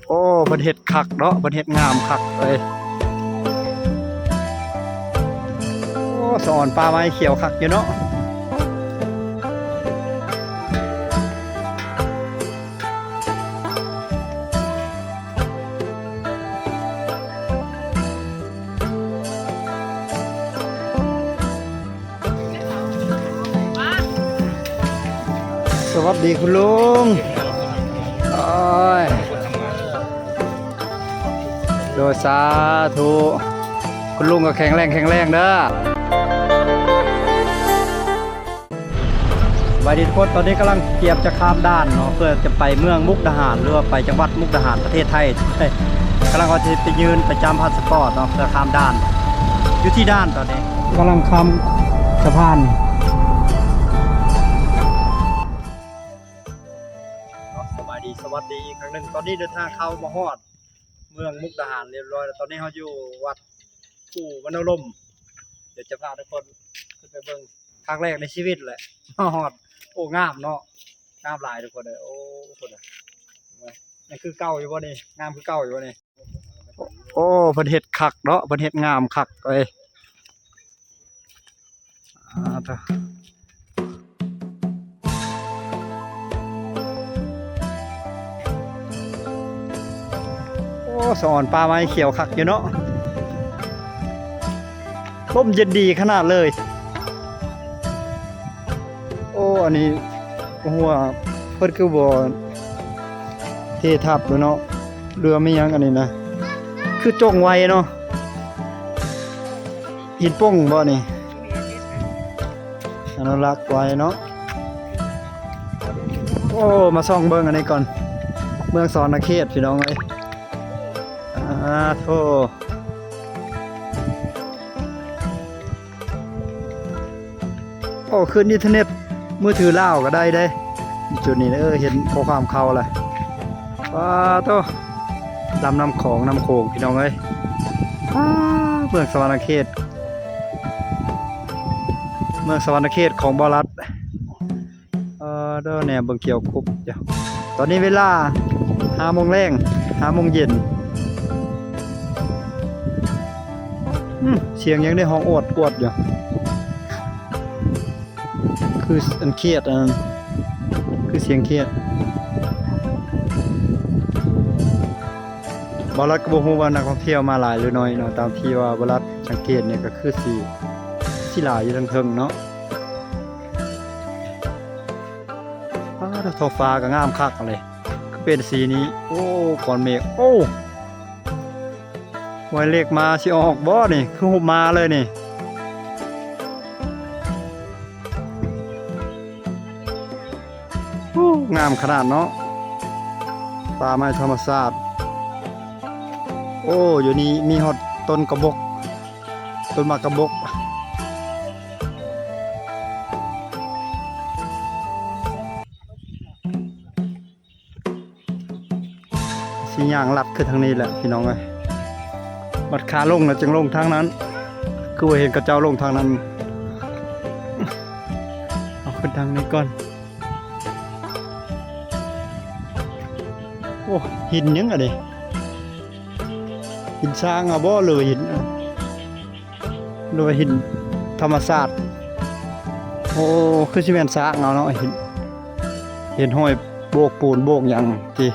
โอ้ประเทศคักเนาะประเทศงามคักเลยโอ้สอนปลาไม้เขียวคักอยู่เนาะสวัสดีคุณลุงโอ้ยโดยสาธุคุณลุงก็แข็งแรงเด้อวัยรุ่นทุกคนตอนนี้กำลังเตรียมจะข้ามด่านเนาะเพื่อจะไปเมืองมุกดาหารหรือว่าไปจังหวัดมุกดาหารประเทศไทยกำลังเขาจะไปยืนไปจำพาสปอร์ตเนาะเพื่อข้ามด่านอยู่ที่ด่านตอนนี้กำลังข้ามสะพานสวัสดีอีกครั้งหนึ่งตอนนี้เดินทางเข้ามาฮอดเมืองมุกดาหารเรียบร้อยแล้วตอนนี้เขาอยู่วัดปู่วรรณรมเดี๋ยวจะพาทุกคนขึ้นไปเบิ่งครั้งแรกในชีวิตแหละมาฮอดโอ้งามเนาะงามหลายทุกคนเลยโอ้คนอ่ะนี่คือเก่าอยู่บ่นี่งามคือเก่าอยู่บ่นี่โอ้ประเทศคักเนาะประเทศงามคักเลยโอ้สอนปลาไม้เขียวคักอยู่เนาะลมเย็นดีขนาดเลยโอ้อันนี้หัวเพิ่นคือบ่เททับอยู่เนาะเรือไม่ยังอันนี้นะคือจงไว้เนาะหินป่งบ่นี่อนุรักษ์ไว้เนาะโอ้มาส่องเบิ่งอันนี้ก่อนเมืองสอนเขตพี่น้องเอ้ยโธ่โอ้ขึ้นอินเทอร์เน็ตมือถือเล่าก็ได้เด้จุดนี้เห็นข้อความเขาแหละว้าโธ่ลำน้ำของน้ำโขงพี่น้องเอ้ยเมืองสวรรณเขตเมืองสวรรณเขตของบรัดเด้อเนี่ยเบิ่งเกี่ยวคุบเดี๋ยวตอนนี้เวลา5 โมงแรง5 โมงเย็นเสียงยังได้ห้องอดอยู่คืออันเครียดอันคือเสียงเครียดบรัดก็บ่ฮู้ว่านักท่องเที่ยวมาหลายหรือน้อยเนาะตามที่ว่าบรัดสังเกตเนี่ยก็คือสิหลายอยู่ทั้งเทิงเนาะท้องฟ้าก็งามคักเลยคือเป็นสีนี้โอ้ก่อนเมฆโอ้ไว้เลขมาสิออกบ่นี่คือหุบมาเลยนี่งามขนาดเนาะป่าไม้ธรรมชาติโอ้อยู่นี่มีฮอดต้นกระบอกต้นมะกระบอกสิย่างลัดคือทางนี้แหละพี่น้องเอ้ยบัดขาลงแล้วจึงลงทางนั้นคือว่าเห็นกระเจ้าลงทางนั้นเอาขึ้นทางนี้ก่อนโอ้หินยังอะดิหินช้างอะบ่เลยหินด้วยหินธรรมชาติโอ้คือสิแม่นช้างเอาเนาะเห็นห้อยโบกปูนโบกหยังที่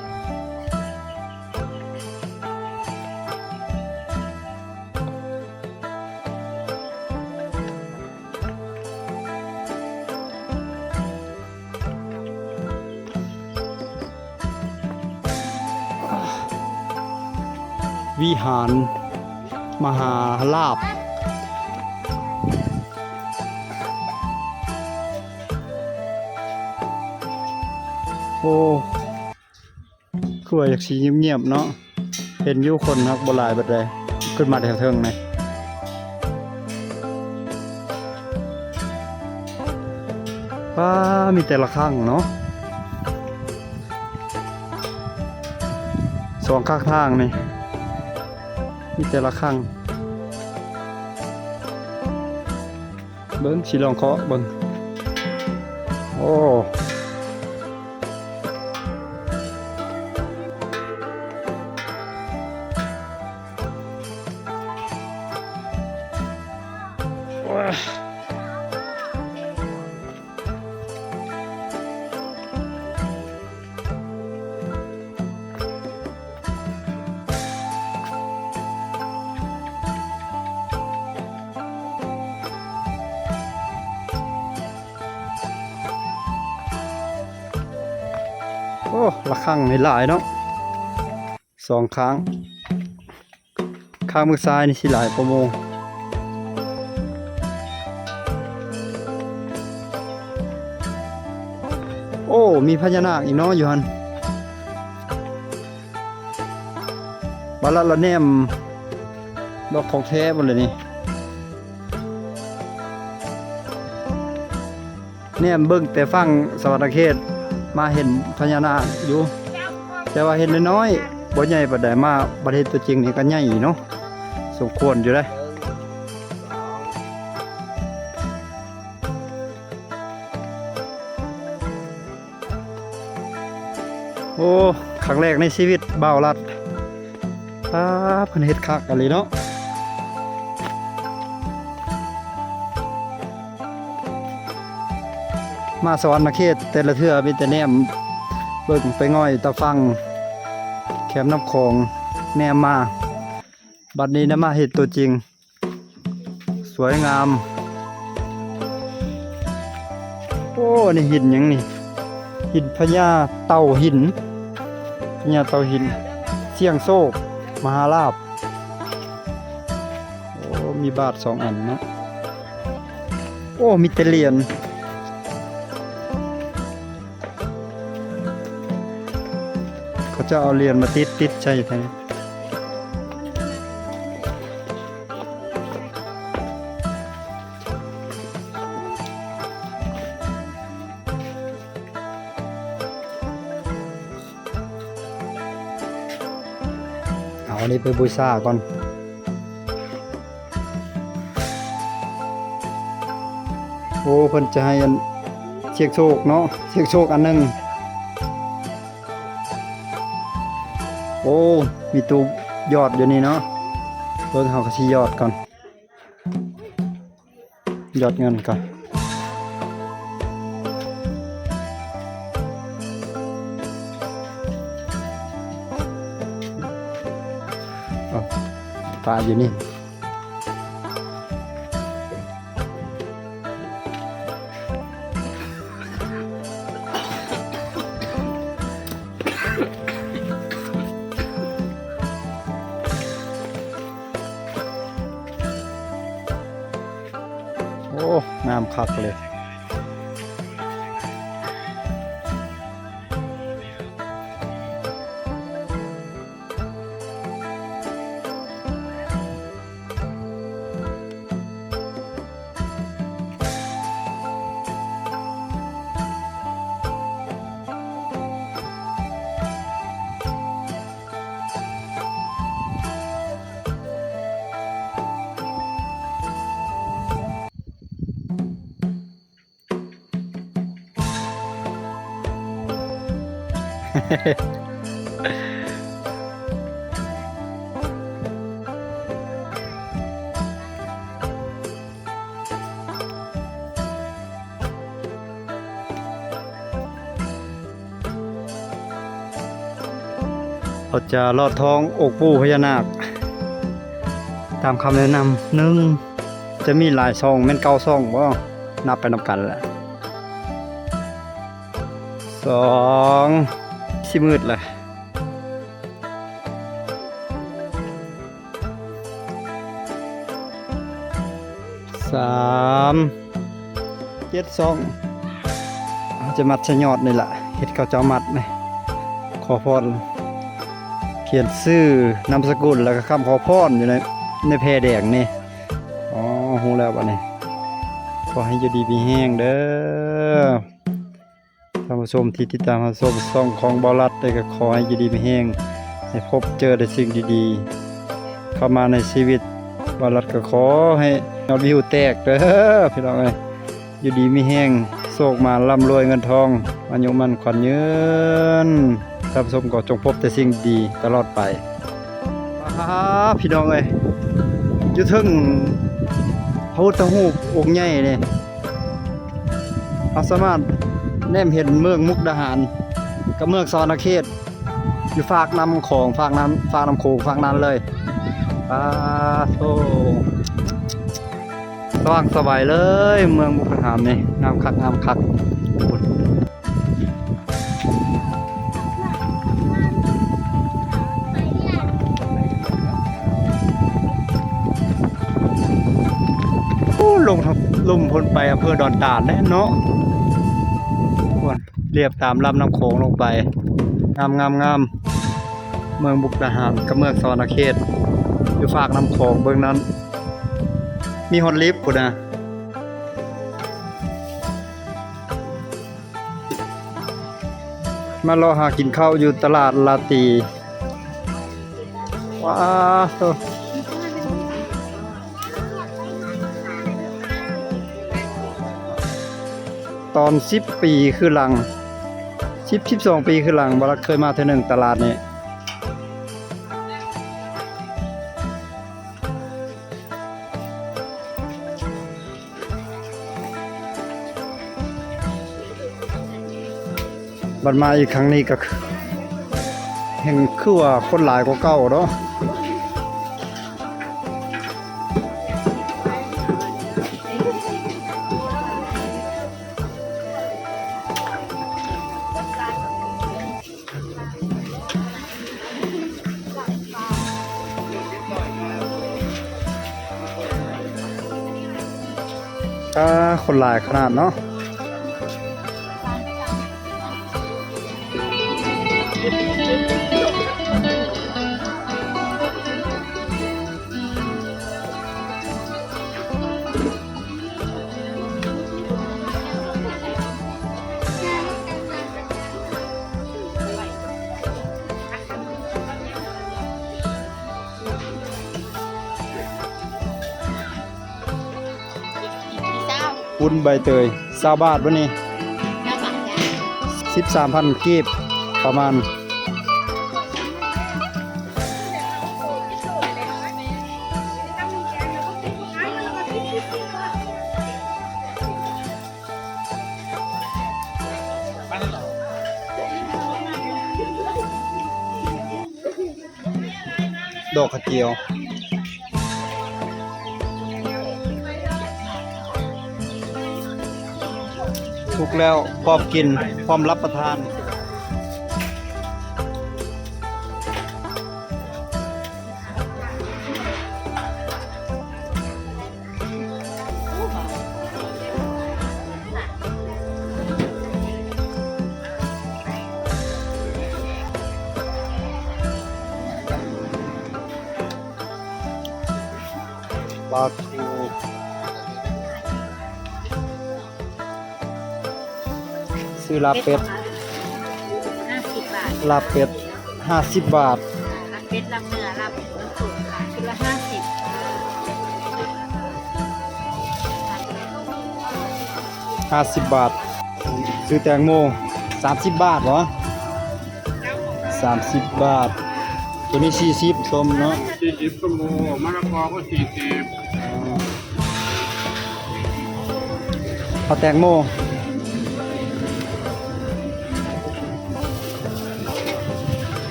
วิหารมหาลาภโอ้คือว่าอยากสีเงียบๆเนาะเห็นอยู่คนครับบ่หลายบัดใดขึ้นมาแถวเทิงนี่มีแต่ละครั้งเนาะสองข้างทางนี่มีแต่ละครั้งเบิ้งสิลองเคาะเบิ้งโอ้ โอ้ละครั้งนี่หลายเนาะ2 ครั้งข้างมือซ้ายนี่สิหลายประโมงโอ้มีพญานาคอีกเนาะอยู่หั่นบาละละแนมดอกของแท้บ่เลยนี่แนมเบิ่งแต่ฟังสวรรคเขตมาเห็นพญานาคอยู่แต่ว่าเห็นน้อยๆบ่ใหญ่ปานใดมาประเทศตัวจริงนี่ก็ใหญ่เนาะสมควรอยู่เด้โอ้ครั้งแรกในชีวิตบ่าวรัดเพิ่นเฮ็ดคักอะลีเนาะมาสวรรค์เขตแต่ละเทื่อมีแต่แนมเบิ่งไปง่อยตะฟังแคมน้ำคองแนมมาบัดนี้นะมาเฮ็ดตัวจริงสวยงามโอ้นี่หินหยังนี่หินพญาเต่าหินพญาเต่าหินเสียงโศกมหาลาภโอ้มีบาท2 อันเนาะโอ้มีแต่เหรียญเขาจะเอาเหรียญมาติดใช่ไหมเอาอันนี้ไปบูชาก่อนโอ้เพิ่นจะให้อันเชียกโชคเนาะเชียกโชคอันนึงโอ้มีตู้ยอดอยู่นี่เนาะเพิ่งเขาก็สิยอดก่อนยอดเงินก่อนปลาอยู่นี่โอ้น้ำคักเลยเราจะลอดท้องอกปู่พญานาคตามคำแนะนำ1จะมีหลายซองแม่น9 ซองบ่นับไปนำกันแหละ2สิมืดเลย7 ซองจะมัดชะยอดนี่แหละเฮ็ดเขาเจ้ามัดนี่ขอพรเขียนชื่อนามสกุลแล้วก็คำขอพรอยู่ในแพรแดงนี่อ๋อฮู้แล้วบัดนี้ขอให้อยู่ดีมีแห้งเด้อท่านผู้ชมที่ติดตามรับชมช่องของบ่าวรัดได้ก็ขอให้อยู่ดีมีแห้งให้พบเจอแต่สิ่งดีๆเข้ามาในชีวิตบ่าวรัดก็ขอให้ยอดวิวแตกเด้อพี่น้องเอ้ยอยู่ดีมีแห้งโชคมาร่ำรวยเงินทองอายุมั่นขวัญยืนท่านผู้ชมก็จงพบแต่สิ่งดีตลอดไปพี่น้องเอ้ยอยู่ถึงพ ระพุทธรูปองค์ใหญ่นี่เราสามารถแนมเห็นเมืองมุกดาหารกับเมืองสวรรณเขตอยู่ฝากน้ำของฝากน้ำโขงฝากนั้นเลยโธ่สว่างสบายเลยเมืองมุกดาหารนี่งามคักงามคักลงพ้นไปอำเภอดอนตาดแน่เนาะเรียบตามลำน้ำโขงลงไปงามเมืองมุกดาหารกับเมืองสวรรณเขตอยู่ฝากน้ำโขงเบื้องนั้นมีฮอตลิฟต์พุ่นนะมารอหากินข้าวอยู่ตลาดลาตีว้าวตอน10 ปีคือหลัง12 ปีคือหลังบ่ละเคยมาเทื่อนึงตลาดนี้บัดมาอีกครั้งนี้ก็แห่งคือว่าคนหลายกว่าเก่าเนาะคนหลายขนาดเนาะวุ้นใบเตย20 บาทวันนี้13,000 กีบประมาณดอกกระเจียวทุกแล้วพร้อมกินพร้อมรับประทานปลาทูซื้อลาเป็ด50 บาทลาเป็ด50 บาทลาเป็ดลาเนื้อลาหมูสุกค่ะชุดละ50 บาทซื้อแตงโม30 บาทเหรอ30 บาทตัวนี้40ส้มเนาะ40ส้มโอมะละกอก็40เอาแตงโม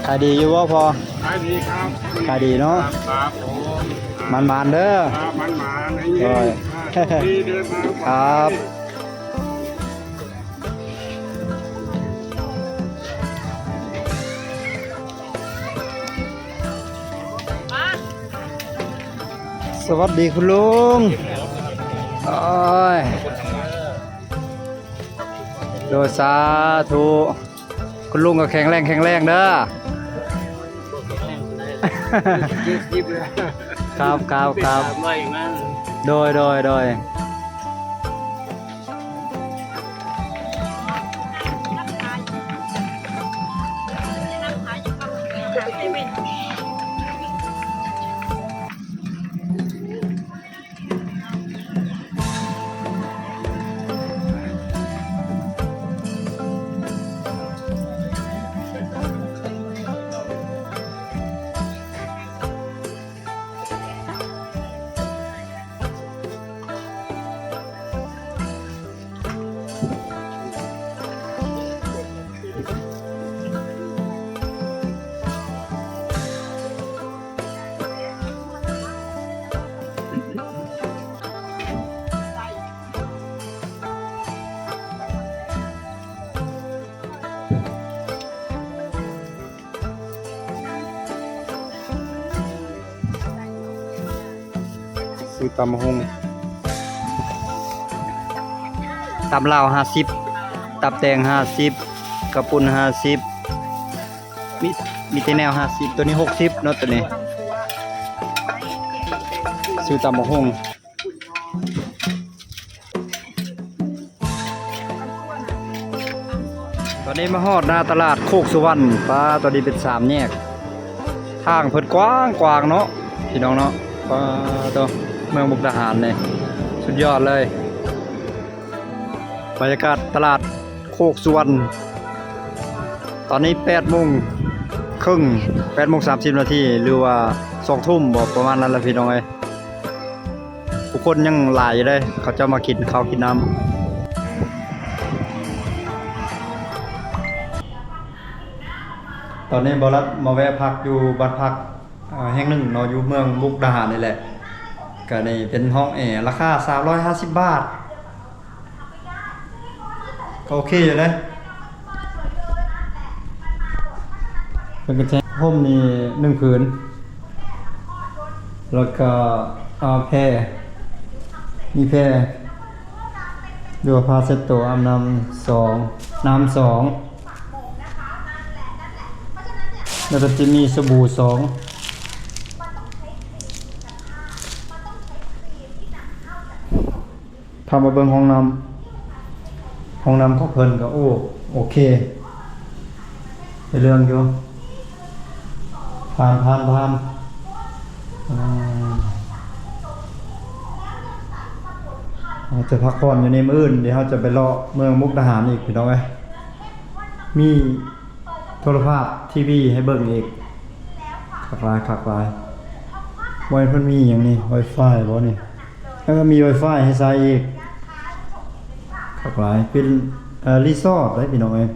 ขายดีอยู่ว่าพอขายดีครับขายดีเนาะครับผมมันเด้อมันในนี้ดีเดินมาครับสวัสดีคุณลุงโอ้ยโดยสาธุคุณลุงก็แข็งแรงเด้อครับโดย ซื้อตำบักหุ่งตำลาว50ตับแตง50กระปุน50มีแต่แนว50ตัวนี้60เนาะตัวนี้ซื้อตำบักหุ่งตอนนี้มาฮอดหน้าตลาดโคกสุวรรณป้าตอนนี้เป็น3แยกทางเพิ่นกว้างๆเนาะพี่น้องเนาะป้าตัวเมืองมุกดาหารเนี่ยสุดยอดเลยบรรยากาศตลาดโคกสุวรรณตอนนี้8:30 น8:30 นหรือว่า2 ทุ่มบ่ประมาณนั้นแหละพี่น้องเอ้ยทุกคนยังหลายอยู่เลยเขาจะมากินข้าวกินน้ำตอนนี้บรัฐมาแวะพักอยู่บ้านพักแห่งหนึ่งเนาะอยู่เมืองมุกดาหารนี่แหละก็นี่เป็นห้องแอร์ราคา350 บาทก็โอเคอยู่เลยเป็นกระแจห่มนี่1 ผืนแล้วก็แพรมีแพรดูพาเซตโตอาบน้ำ2น้ำ2แล้วก็จะมีสบู่2พามาเบิ่งห้องน้ำของเพิ่นก็โอเคเป็นเรื่องอยู่ผ่านจะพักผ่อนอยู่ในมื้ออื่นเดี๋ยวเราจะไปเลาะเมืองมุกดาหารอีกพี่น้องเอ้ยมีโทรภาพทีวีให้เบิ่งอีกคักหลายไว้เพิ่นมีอย่างนี้ Wi-Fi บ่นี่แล้วก็มี Wi-Fi ให้ใช้อีกคักหลายเป็นรีสอร์ทได้พี่น้องเอ้ย